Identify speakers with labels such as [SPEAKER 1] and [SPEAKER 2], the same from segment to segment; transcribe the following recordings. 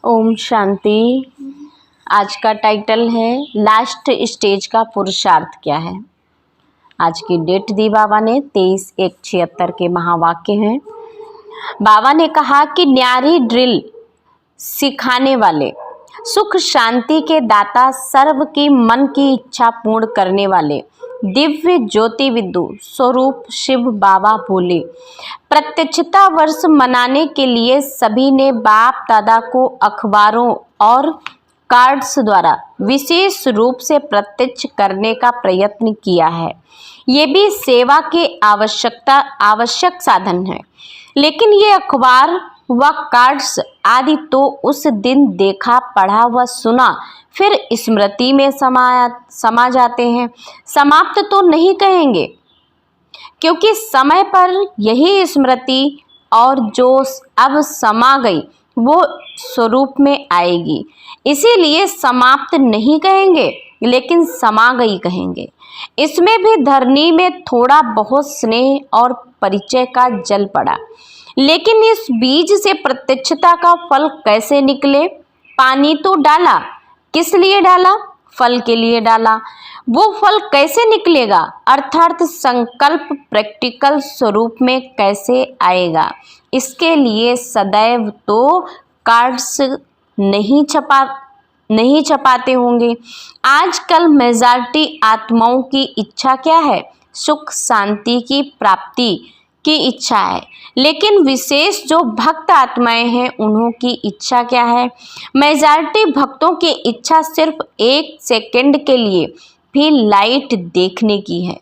[SPEAKER 1] ओम शांति। आज का टाइटल है लास्ट स्टेज का पुरुषार्थ क्या है। आज की डेट दी बाबा ने 23/1/76 के महावाक्य हैं। बाबा ने कहा कि न्यारी ड्रिल सिखाने वाले, सुख शांति के दाता, सर्व की मन की इच्छा पूर्ण करने वाले, दिव्य ज्योति विदु स्वरूप शिव बाबा बोले। प्रत्यक्षता वर्ष मनाने के लिए सभी ने बाप दादा को अखबारों और कार्ड्स द्वारा विशेष रूप से प्रत्यक्ष करने का प्रयत्न किया है। ये भी सेवा के आवश्यक साधन है, लेकिन ये अखबार व कार्ड्स आदि तो उस दिन देखा, पढ़ा व सुना, फिर स्मृति में समा जाते हैं। समाप्त तो नहीं कहेंगे, क्योंकि समय पर यही स्मृति और जो अब समा गई वो स्वरूप में आएगी। इसीलिए समाप्त नहीं कहेंगे, लेकिन समा गई कहेंगे। इसमें भी धरनी में थोड़ा बहुत स्नेह और परिचय का जल पड़ा, लेकिन इस बीज से प्रत्यक्षता का फल कैसे निकले। पानी तो डाला, किस लिए डाला? फल के लिए डाला। वो फल कैसे निकलेगा, अर्थात संकल्प प्रैक्टिकल स्वरूप में कैसे आएगा। इसके लिए सदैव तो कार्ड्स नहीं छपाते होंगे। आजकल मेजॉरिटी आत्माओं की इच्छा क्या है? सुख शांति की प्राप्ति की इच्छा है, लेकिन विशेष जो भक्त आत्माएं हैं उन्हों की इच्छा क्या है? मेजॉरिटी भक्तों की इच्छा सिर्फ 1 सेकंड के लिए भी लाइट देखने की है।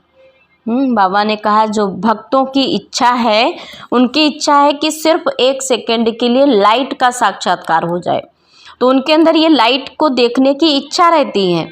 [SPEAKER 1] बाबा ने कहा जो भक्तों की इच्छा है, उनकी इच्छा है कि सिर्फ 1 सेकंड के लिए लाइट का साक्षात्कार हो जाए, तो उनके अंदर ये लाइट को देखने की इच्छा रहती है।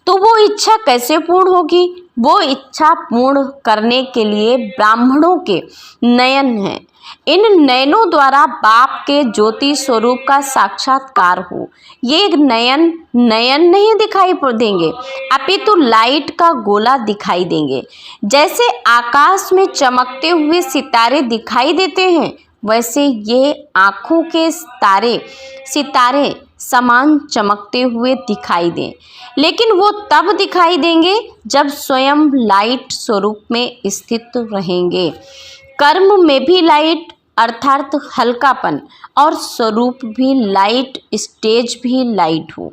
[SPEAKER 1] तो वो इच्छा कैसे पूर्ण होगी? वो इच्छा पूर्ण करने के लिए ब्राह्मणों के नयन हैं। इन नयनों द्वारा बाप के ज्योति स्वरूप का साक्षात्कार हो। ये नयन नहीं दिखाई देंगे, अपितु लाइट का गोला दिखाई देंगे। जैसे आकाश में चमकते हुए सितारे दिखाई देते हैं, वैसे ये आँखों के सितारे समान चमकते हुए दिखाई दें, लेकिन वो तब दिखाई देंगे जब स्वयं लाइट स्वरूप में स्थित रहेंगे। कर्म में भी लाइट अर्थात हल्कापन और स्वरूप भी लाइट, स्टेज भी लाइट हो।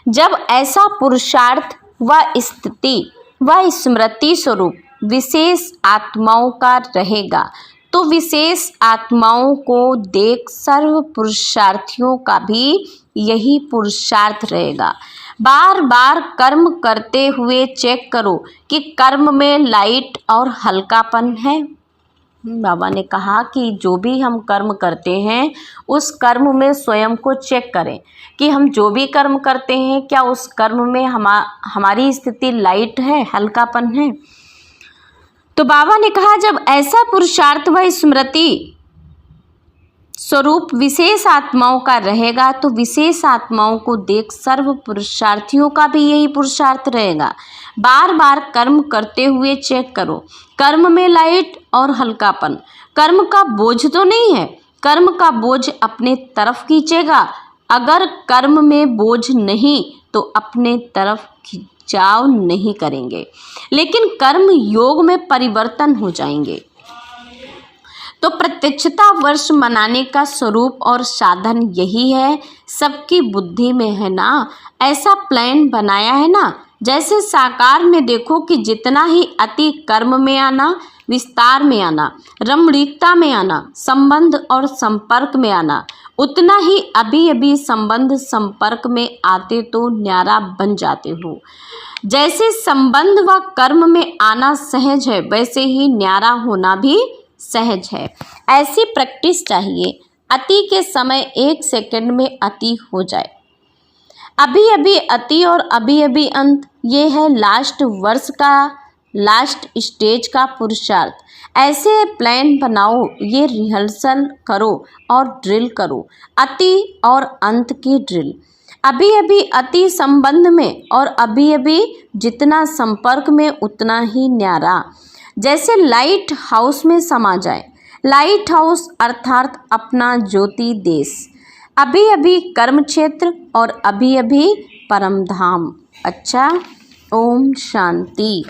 [SPEAKER 1] जब ऐसा पुरुषार्थ व स्थिति व स्मृति स्वरूप विशेष आत्माओं का रहेगा, तो विशेष आत्माओं को देख सर्व पुरुषार्थियों का भी यही पुरुषार्थ रहेगा। बार बार कर्म करते हुए चेक करो कि कर्म में लाइट और हल्कापन है। बाबा ने कहा कि जो भी हम कर्म करते हैं उस कर्म में स्वयं को चेक करें कि हम जो भी कर्म करते हैं क्या उस कर्म में हमारी स्थिति लाइट है, हल्कापन है। तो बाबा ने कहा जब ऐसा पुरुषार्थ व स्मृति स्वरूप विशेष आत्माओं का रहेगा, तो विशेष आत्माओं को देख सर्व पुरुषार्थियों का भी यही पुरुषार्थ रहेगा। बार बार कर्म करते हुए चेक करो, कर्म में लाइट और हल्कापन। कर्म का बोझ तो नहीं है, कर्म का बोझ अपने तरफ खींचेगा। अगर कर्म में बोझ नहीं तो अपने तरफ खिंचाव नहीं करेंगे, लेकिन कर्म योग में परिवर्तन हो जाएंगे। तो प्रत्यक्षता वर्ष मनाने का स्वरूप और साधन यही है। सबकी बुद्धि में है ना, ऐसा प्लान बनाया है ना। जैसे साकार में देखो कि जितना ही अति कर्म में आना, विस्तार में आना, रमणीकता में आना, संबंध और संपर्क में आना, उतना ही अभी संबंध संपर्क में आते तो न्यारा बन जाते हो। जैसे संबंध व कर्म में आना सहज है, वैसे ही न्यारा होना भी सहज है। ऐसी प्रैक्टिस चाहिए। अति के समय 1 सेकंड में अति हो जाए, अभी अति और अभी अंत। ये है लास्ट वर्ष का, लास्ट स्टेज का पुरुषार्थ। ऐसे प्लान बनाओ, ये रिहर्सल करो और ड्रिल करो, अति और अंत की ड्रिल। अभी अति संबंध में और अभी जितना संपर्क में उतना ही न्यारा। जैसे लाइट हाउस में समा जाए। लाइट हाउस अर्थात अपना ज्योति देश। अभी अभी कर्म क्षेत्र और अभी अभी परम धाम। अच्छा, ओम शांति।